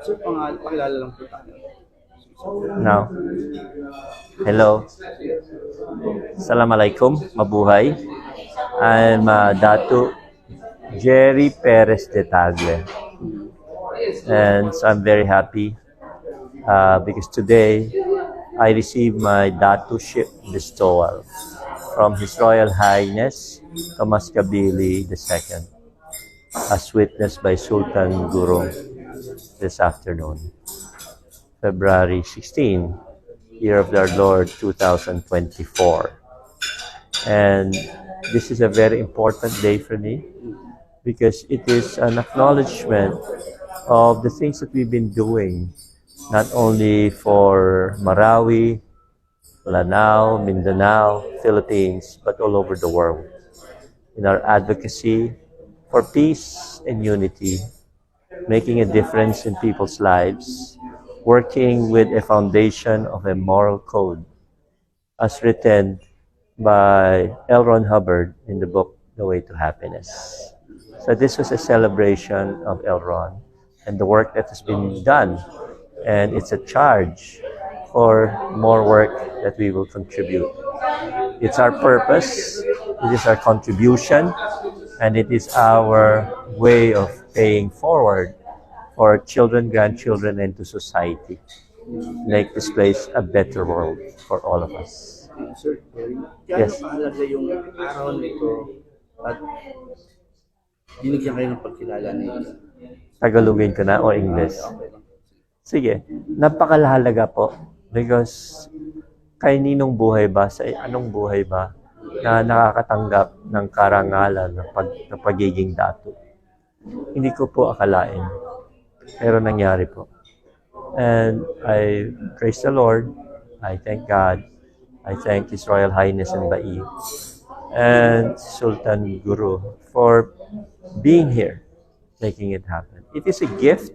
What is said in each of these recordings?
Sir, pakilala lang po tayo. Now, hello. Assalamualaikum. Mabuhay. I'm Datu Jerry Perez de Tagle. And so I'm very happy because today I received my Datuship bestowal from His Royal Highness Thomas Kabili II, as witnessed by Sultan Guru this afternoon, February 16, year of our Lord 2024. And this is a very important day for me because it is an acknowledgement of the things that we've been doing, not only for Marawi, Lanao, Mindanao, Philippines, but all over the world, in our advocacy for peace and unity, making a difference in people's lives, working with a foundation of a moral code, as written by L. Ron Hubbard in the book, The Way to Happiness. So this was a celebration of L. Ron and the work that has been done. And it's a charge for more work that we will contribute. It's our purpose, it is our contribution, and it is our way of paying forward for children, grandchildren, and to society. Make this place a better world for all of us. Sir, gaano Yes. kahalaga yung araw nito at binigyan kayo ng pagkilala nito? Tagalogin ko na o English? Okay lang. Sige, napakahalaga po because kay ninong buhay ba, sa anong buhay ba na nakakatanggap ng karangalan ng pagiging datu? Hindi ko po akalain, pero nangyari po. And I praise the Lord, I thank God, I thank His Royal Highness and Bai and Sultan Guru for being here, making it happen. It is a gift.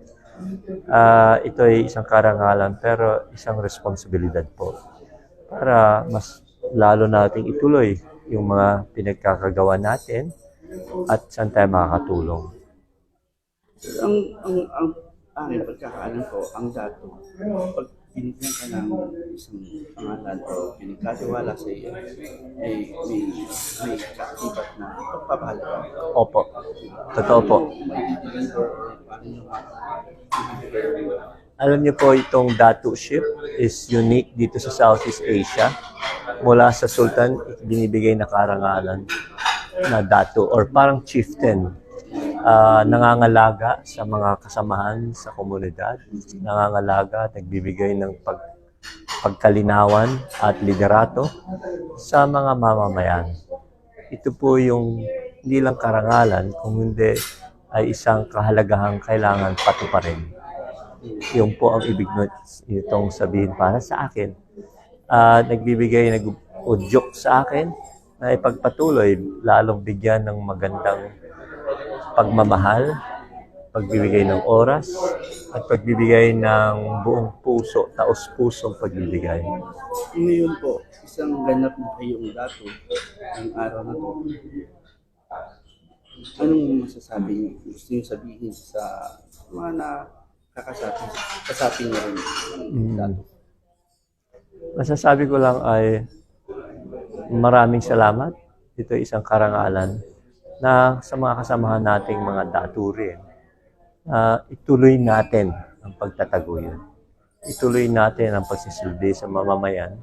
Ito ay isang karangalan pero isang responsibilidad po para mas lalo nating ituloy yung mga pinagkakagawa natin at saan tayo makakatulong. Ang aking pagkakaalam ko, ang dato, pag binigyan ka ng isang pangalan o pinagkatiwala sa iyo, may kaakibat na pagpapahalaga. Opo, totoo po. Alam niyo po, itong Datuship is unique dito sa Southeast Asia. Mula sa Sultan, binibigay na karangalan na Datu or parang chieftain. Nangangalaga sa mga kasamahan sa komunidad. Nangangalaga, nagbibigay ng pagkalinawan at liderato sa mga mamamayan. Ito po yung hindi lang karangalan, kung hindi ay isang kahalagahang kailangan patuparin. Yung po ang ibig nitong sabihin para sa akin. Nagbibigay, nag-udyok sa akin na ipagpatuloy, lalong bigyan ng magandang pagmamahal, pagbibigay ng oras, at pagbibigay ng buong puso, taos-pusong pagbibigay. Ngayon po, isang ganap na kayong dato ang araw na to. Anong masasabi niyo? Gusto niyo sabihin sa mga kasapin na rin ng dato? Masasabi ko lang ay maraming salamat. Ito ay isang karangalan na sa mga kasamahan nating mga daturin. Ituloy natin ang pagtataguyod. Ituloy natin ang pagsisilbi sa mamamayan.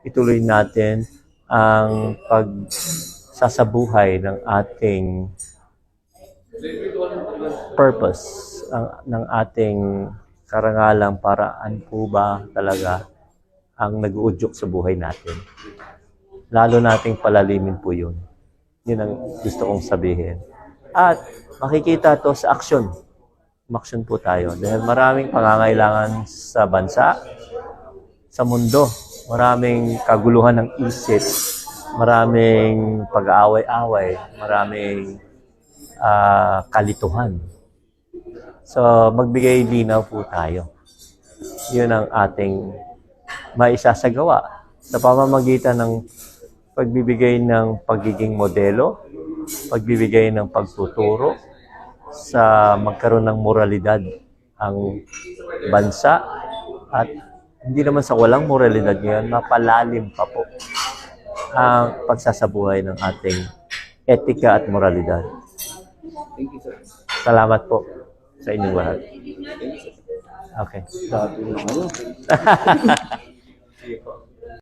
Ituloy natin ang pagsasabuhay ng ating purpose, ng ating karangalang paraan po ba talaga ang nag-uudyok sa buhay natin. Lalo nating palalimin po yun. Yun ang gusto kong sabihin. At makikita to sa aksyon. Umaksyon po tayo. Dahil maraming pangangailangan sa bansa, sa mundo. Maraming kaguluhan ng isip. Maraming pag-aaway-away. Maraming kalituhan. So, magbigay linaw po tayo. Yun ang ating maisasagawa sa pamamagitan ng pagbibigay ng pagiging modelo, pagbibigay ng pagtuturo, sa magkaroon ng moralidad ang bansa at hindi naman sa walang moralidad ngayon, mapalalim pa po ang pagsasabuhay ng ating etika at moralidad. Thank you, sir. Salamat po sa inyong lahat. Okay. Dati na ngayon. Sige po.